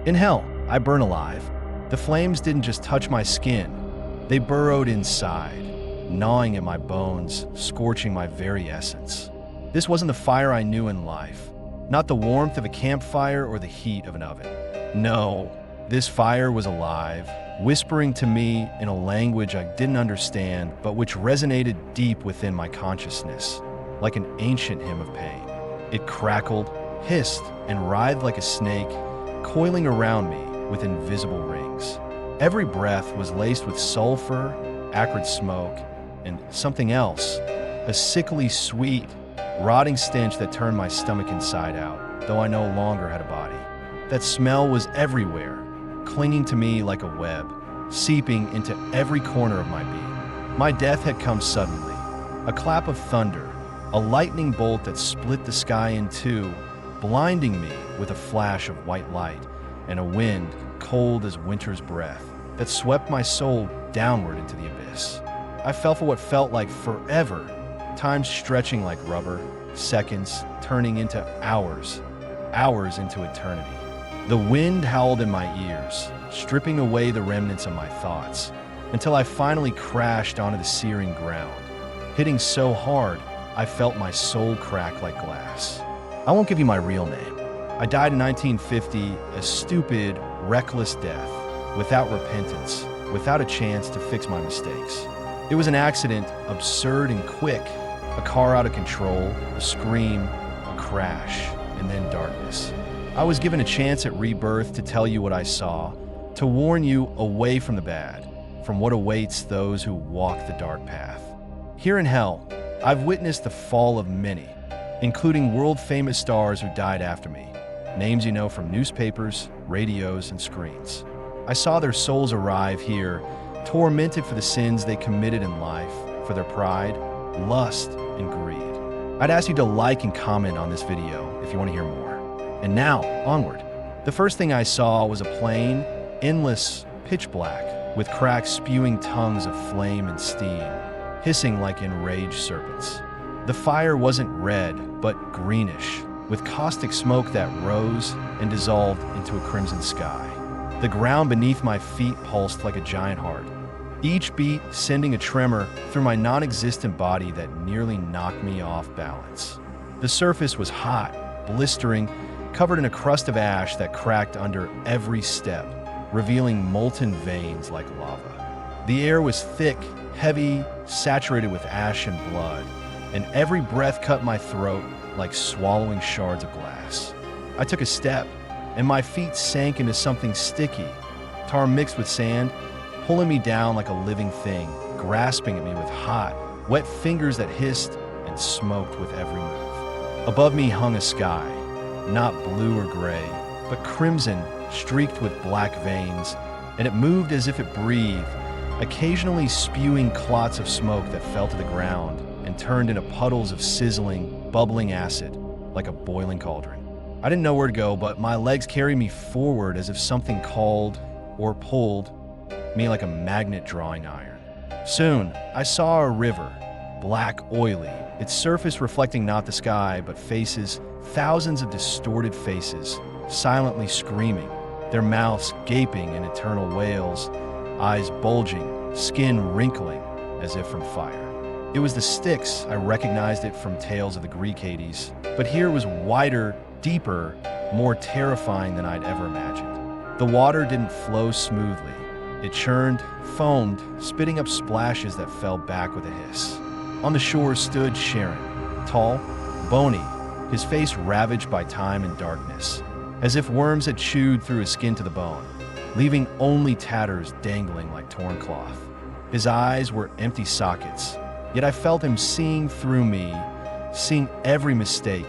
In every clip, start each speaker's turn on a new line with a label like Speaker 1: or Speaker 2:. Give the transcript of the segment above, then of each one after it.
Speaker 1: In hell, I burn alive. The flames didn't just touch my skin, they burrowed inside, gnawing at my bones, scorching my very essence. This wasn't the fire I knew in life, not the warmth of a campfire or the heat of an oven. No, this fire was alive, whispering to me in a language I didn't understand, but which resonated deep within my consciousness, like an ancient hymn of pain. It crackled, hissed, and writhed like a snake, coiling around me with invisible rings. Every breath was laced with sulfur, acrid smoke, and something else, a sickly sweet, rotting stench that turned my stomach inside out, though I no longer had a body. That smell was everywhere, clinging to me like a web, seeping into every corner of my being. My death had come suddenly, a clap of thunder, a lightning bolt that split the sky in two, blinding me with a flash of white light, and a wind cold as winter's breath that swept my soul downward into the abyss. I fell for what felt like forever, time stretching like rubber, seconds turning into hours, hours into eternity. The wind howled in my ears, stripping away the remnants of my thoughts, until I finally crashed onto the searing ground, hitting so hard I felt my soul crack like glass. I won't give you my real name. I died in 1950 a stupid, reckless death, without repentance, without a chance to fix my mistakes. It was an accident, absurd and quick, a car out of control, a scream, a crash, and then darkness. I was given a chance at rebirth to tell you what I saw, to warn you away from the bad, from what awaits those who walk the dark path. Here in hell, I've witnessed the fall of many, including world-famous stars who died after me, names you know from newspapers, radios, and screens. I saw their souls arrive here, tormented for the sins they committed in life, for their pride, lust, and greed. I'd ask you to like and comment on this video if you want to hear more. And now, onward. The first thing I saw was a plain, endless, pitch black, with cracks spewing tongues of flame and steam, hissing like enraged serpents. The fire wasn't red, but greenish, with caustic smoke that rose and dissolved into a crimson sky. The ground beneath my feet pulsed like a giant heart, each beat sending a tremor through my non-existent body that nearly knocked me off balance. The surface was hot, blistering, covered in a crust of ash that cracked under every step, revealing molten veins like lava. The air was thick, heavy, saturated with ash and blood, and every breath cut my throat like swallowing shards of glass. I took a step, and my feet sank into something sticky, tar mixed with sand, pulling me down like a living thing, grasping at me with hot, wet fingers that hissed and smoked with every move. Above me hung a sky, not blue or gray, but crimson, streaked with black veins, and it moved as if it breathed, occasionally spewing clots of smoke that fell to the ground and turned into puddles of sizzling, bubbling acid, like a boiling cauldron. I didn't know where to go, but my legs carried me forward as if something called or pulled me like a magnet drawing iron. Soon, I saw a river, black, oily, its surface reflecting not the sky, but faces, thousands of distorted faces, silently screaming, their mouths gaping in eternal wails, eyes bulging, skin wrinkling as if from fire. It was the Styx. I recognized it from tales of the Greek Hades, but here it was wider, deeper, more terrifying than I'd ever imagined. The water didn't flow smoothly. It churned, foamed, spitting up splashes that fell back with a hiss. On the shore stood Charon, tall, bony, his face ravaged by time and darkness, as if worms had chewed through his skin to the bone, leaving only tatters dangling like torn cloth. His eyes were empty sockets, yet I felt him seeing through me, seeing every mistake,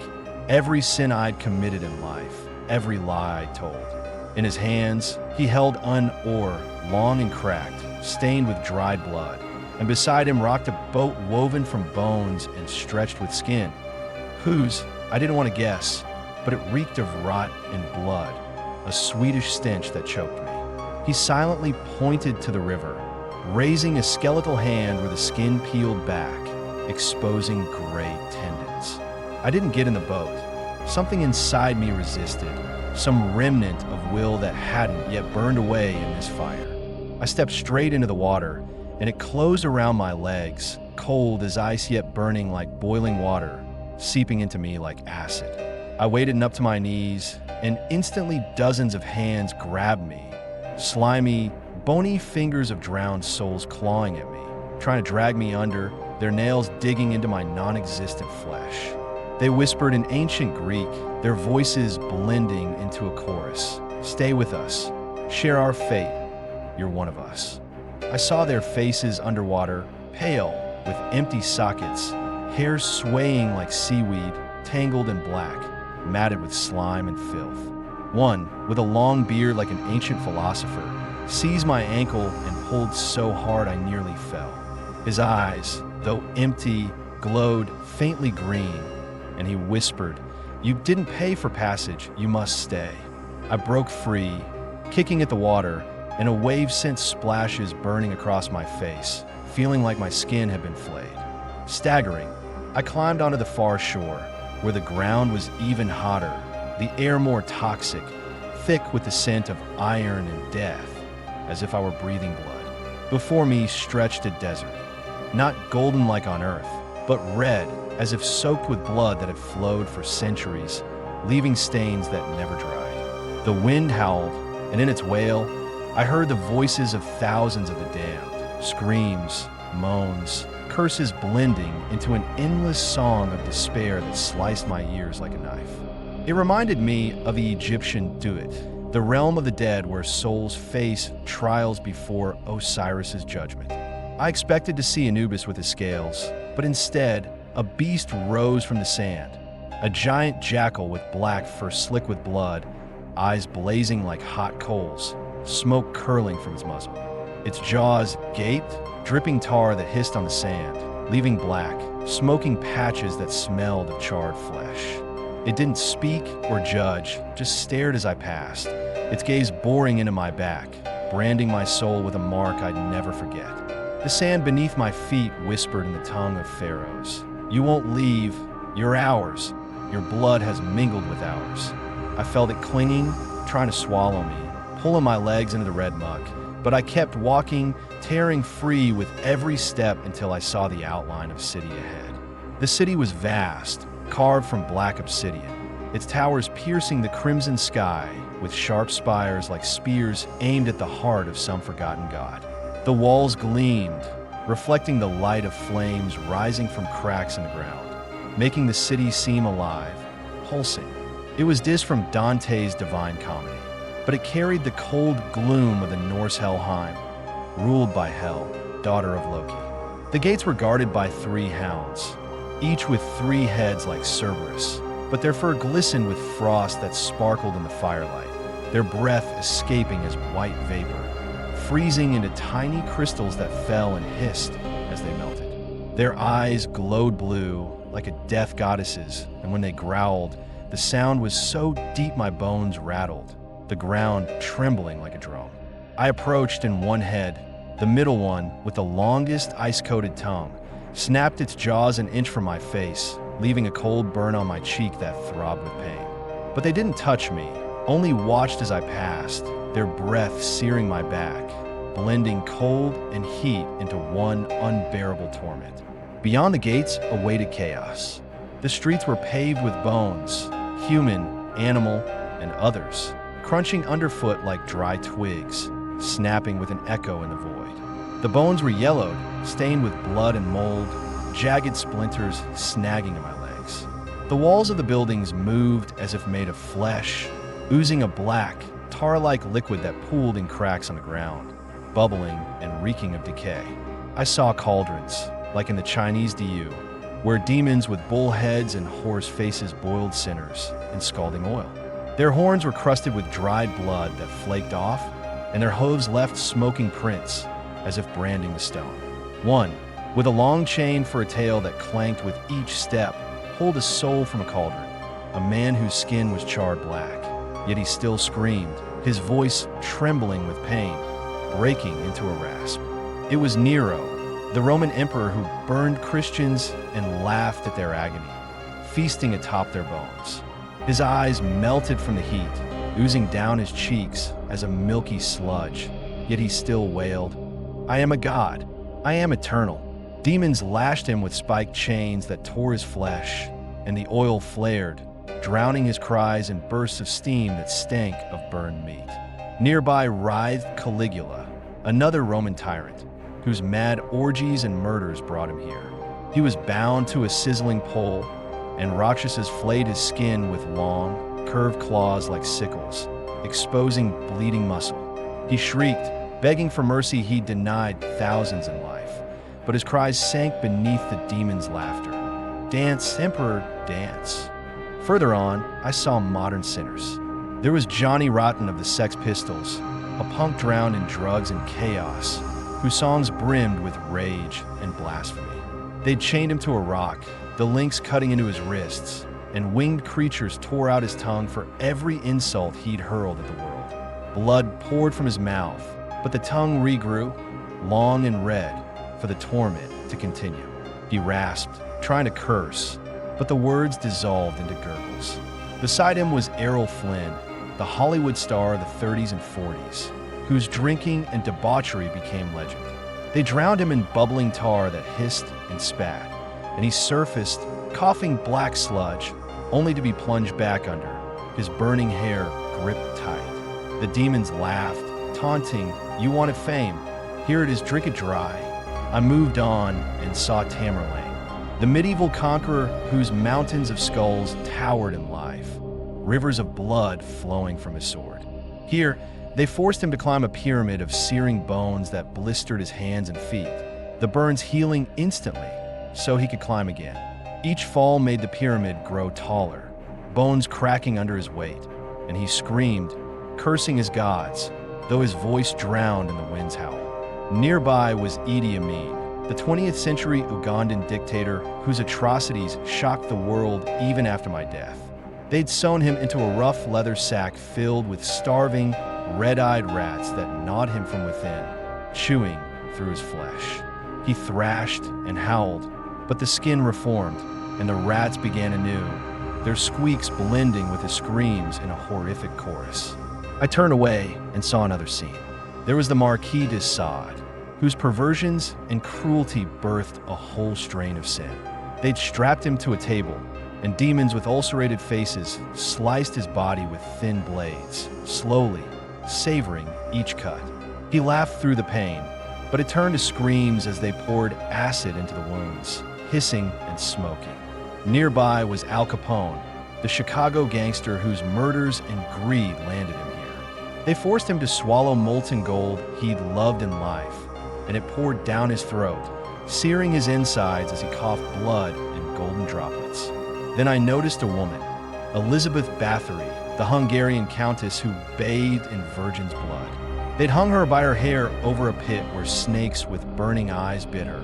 Speaker 1: every sin I'd committed in life, every lie I'd told. In his hands, he held an oar, long and cracked, stained with dried blood, and beside him rocked a boat woven from bones and stretched with skin, whose, I didn't want to guess, but it reeked of rot and blood, a sweetish stench that choked me. He silently pointed to the river, raising a skeletal hand where the skin peeled back, exposing gray tendons. I didn't get in the boat. Something inside me resisted, some remnant of will that hadn't yet burned away in this fire. I stepped straight into the water, and it closed around my legs, cold as ice yet burning like boiling water, seeping into me like acid. I waded up to my knees, and instantly dozens of hands grabbed me, slimy, bony fingers of drowned souls clawing at me, trying to drag me under, their nails digging into my non-existent flesh. They whispered in ancient Greek, their voices blending into a chorus. "Stay with us. Share our fate. You're one of us." I saw their faces underwater, pale, with empty sockets, hair swaying like seaweed, tangled in black, matted with slime and filth. One, with a long beard like an ancient philosopher, seized my ankle and pulled so hard I nearly fell. His eyes, though empty, glowed faintly green, and he whispered, "You didn't pay for passage, you must stay." I broke free, kicking at the water, and a wave sent splashes burning across my face, feeling like my skin had been flayed. Staggering, I climbed onto the far shore, where the ground was even hotter, the air more toxic, thick with the scent of iron and death, as if I were breathing blood. Before me stretched a desert, not golden like on Earth, but red, as if soaked with blood that had flowed for centuries, leaving stains that never dried. The wind howled, and in its wail, I heard the voices of thousands of the damned, screams, moans, curses blending into an endless song of despair that sliced my ears like a knife. It reminded me of the Egyptian Duat, the realm of the dead where souls face trials before Osiris's judgment. I expected to see Anubis with his scales, but instead, a beast rose from the sand, a giant jackal with black fur slick with blood, eyes blazing like hot coals, smoke curling from his muzzle. Its jaws gaped, dripping tar that hissed on the sand, leaving black, smoking patches that smelled of charred flesh. It didn't speak or judge, just stared as I passed, its gaze boring into my back, branding my soul with a mark I'd never forget. The sand beneath my feet whispered in the tongue of pharaohs, "You won't leave, you're ours. Your blood has mingled with ours." I felt it clinging, trying to swallow me, pulling my legs into the red muck, but I kept walking, tearing free with every step until I saw the outline of city ahead. The city was vast, carved from black obsidian, its towers piercing the crimson sky with sharp spires like spears aimed at the heart of some forgotten god. The walls gleamed, reflecting the light of flames rising from cracks in the ground, making the city seem alive, pulsing. It was Dis from Dante's Divine Comedy, but it carried the cold gloom of the Norse Helheim, ruled by Hel, daughter of Loki. The gates were guarded by 3 hounds, each with 3 heads like Cerberus, but their fur glistened with frost that sparkled in the firelight, their breath escaping as white vapor, freezing into tiny crystals that fell and hissed as they melted. Their eyes glowed blue like a death goddess's, and when they growled, the sound was so deep my bones rattled, the ground trembling like a drum. I approached, and one head, the middle one with the longest ice-coated tongue, snapped its jaws an inch from my face, leaving a cold burn on my cheek that throbbed with pain. But they didn't touch me, only watched as I passed, their breath searing my back, blending cold and heat into one unbearable torment. Beyond the gates awaited chaos. The streets were paved with bones, human, animal, and others, crunching underfoot like dry twigs, snapping with an echo in the void. The bones were yellowed, stained with blood and mold, jagged splinters snagging at my legs. The walls of the buildings moved as if made of flesh, oozing a black, tar-like liquid that pooled in cracks on the ground, bubbling and reeking of decay. I saw cauldrons, like in the Chinese Diyu, where demons with bull heads and horse faces boiled sinners in scalding oil. Their horns were crusted with dried blood that flaked off, and their hooves left smoking prints, as if branding the stone. One, with a long chain for a tail that clanked with each step, pulled a soul from a cauldron, a man whose skin was charred black, yet he still screamed, his voice trembling with pain, breaking into a rasp. It was Nero, the Roman emperor who burned Christians and laughed at their agony, feasting atop their bones. His eyes melted from the heat, oozing down his cheeks as a milky sludge, yet he still wailed, "I am a god. I am eternal." Demons lashed him with spiked chains that tore his flesh, and the oil flared, drowning his cries in bursts of steam that stank of burned meat. Nearby writhed Caligula, another Roman tyrant, whose mad orgies and murders brought him here. He was bound to a sizzling pole, and Rakshasas flayed his skin with long, curved claws like sickles, exposing bleeding muscle. He shrieked, begging for mercy he'd denied thousands in life, but his cries sank beneath the demon's laughter. "Dance, Emperor, dance." Further on, I saw modern sinners. There was Johnny Rotten of the Sex Pistols, a punk drowned in drugs and chaos, whose songs brimmed with rage and blasphemy. They'd chained him to a rock, the links cutting into his wrists, and winged creatures tore out his tongue for every insult he'd hurled at the world. Blood poured from his mouth, but the tongue regrew, long and red, for the torment to continue. He rasped, trying to curse, but the words dissolved into gurgles. Beside him was Errol Flynn, the Hollywood star of the 30s and 40s, whose drinking and debauchery became legend. They drowned him in bubbling tar that hissed and spat, and he surfaced, coughing black sludge, only to be plunged back under, his burning hair gripped tight. The demons laughed, taunting, "You wanted fame. Here it is, drink it dry." I moved on and saw Tamerlane, the medieval conqueror whose mountains of skulls towered in life, rivers of blood flowing from his sword. Here, they forced him to climb a pyramid of searing bones that blistered his hands and feet, the burns healing instantly so he could climb again. Each fall made the pyramid grow taller, bones cracking under his weight, and he screamed, cursing his gods, though his voice drowned in the wind's howl. Nearby was Amin, the 20th century Ugandan dictator whose atrocities shocked the world even after my death. They'd sewn him into a rough leather sack filled with starving, red-eyed rats that gnawed him from within, chewing through his flesh. He thrashed and howled, but the skin reformed, and the rats began anew, their squeaks blending with his screams in a horrific chorus. I turned away and saw another scene. There was the Marquis de Sade, whose perversions and cruelty birthed a whole strain of sin. They'd strapped him to a table, and demons with ulcerated faces sliced his body with thin blades, slowly, savoring each cut. He laughed through the pain, but it turned to screams as they poured acid into the wounds, hissing and smoking. Nearby was Al Capone, the Chicago gangster whose murders and greed landed him here. They forced him to swallow molten gold he'd loved in life, and it poured down his throat, searing his insides as he coughed blood in golden droplets. Then I noticed a woman, Elizabeth Bathory, the Hungarian countess who bathed in virgin's blood. They'd hung her by her hair over a pit where snakes with burning eyes bit her,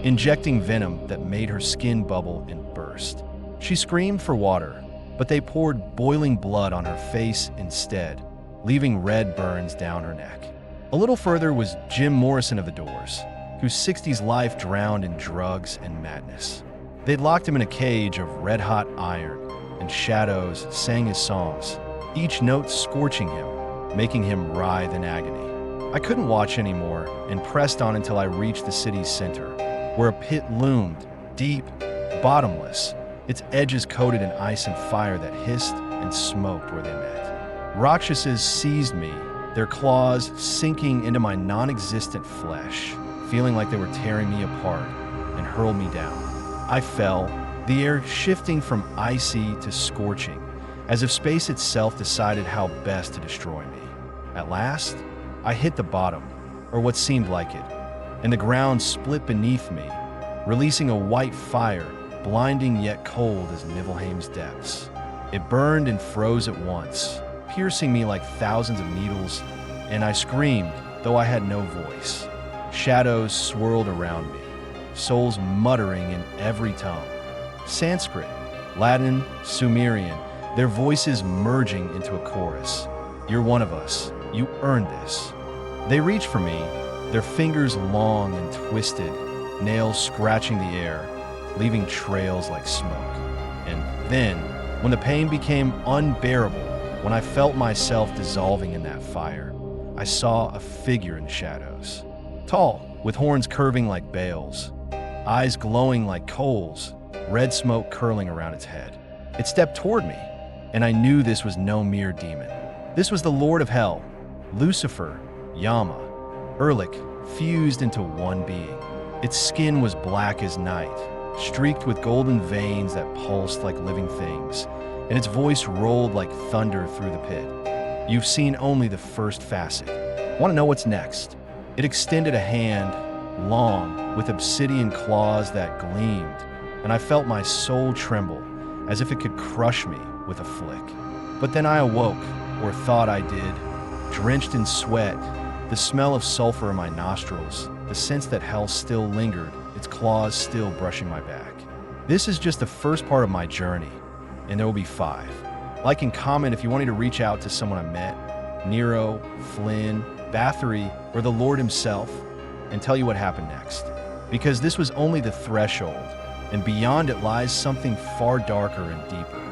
Speaker 1: injecting venom that made her skin bubble and burst. She screamed for water, but they poured boiling blood on her face instead, leaving red burns down her neck. A little further was Jim Morrison of the Doors, whose 60s life drowned in drugs and madness. They'd locked him in a cage of red-hot iron, and shadows sang his songs, each note scorching him, making him writhe in agony. I couldn't watch anymore and pressed on until I reached the city's center, where a pit loomed, deep, bottomless, its edges coated in ice and fire that hissed and smoked where they met. Rakshasas seized me, their claws sinking into my non-existent flesh, feeling like they were tearing me apart, and hurled me down. I fell, the air shifting from icy to scorching, as if space itself decided how best to destroy me. At last, I hit the bottom, or what seemed like it, and the ground split beneath me, releasing a white fire, blinding yet cold as Niflheim's depths. It burned and froze at once, piercing me like thousands of needles, and I screamed, though I had no voice. Shadows swirled around me, souls muttering in every tongue. Sanskrit, Latin, Sumerian, their voices merging into a chorus. "You're one of us. You earned this." They reached for me, their fingers long and twisted, nails scratching the air, leaving trails like smoke. And then, when the pain became unbearable, When I felt myself dissolving in that fire, I saw a figure in the shadows. Tall, with horns curving like bales, eyes glowing like coals, red smoke curling around its head. It stepped toward me, and I knew this was no mere demon. This was the Lord of Hell, Lucifer, Yama, Erlich, fused into one being. Its skin was black as night, streaked with golden veins that pulsed like living things, and its voice rolled like thunder through the pit. You've seen only the first facet. Want to know what's next? It extended a hand, long, with obsidian claws that gleamed, and I felt my soul tremble, as if it could crush me with a flick. But then I awoke, or thought I did, drenched in sweat, the smell of sulfur in my nostrils, the sense that hell still lingered, its claws still brushing my back. This is just the first part of my journey, and there will be 5. Like and comment if you want me to reach out to someone I met, Nero, Flynn, Bathory, or the Lord himself, and tell you what happened next. Because this was only the threshold, and beyond it lies something far darker and deeper.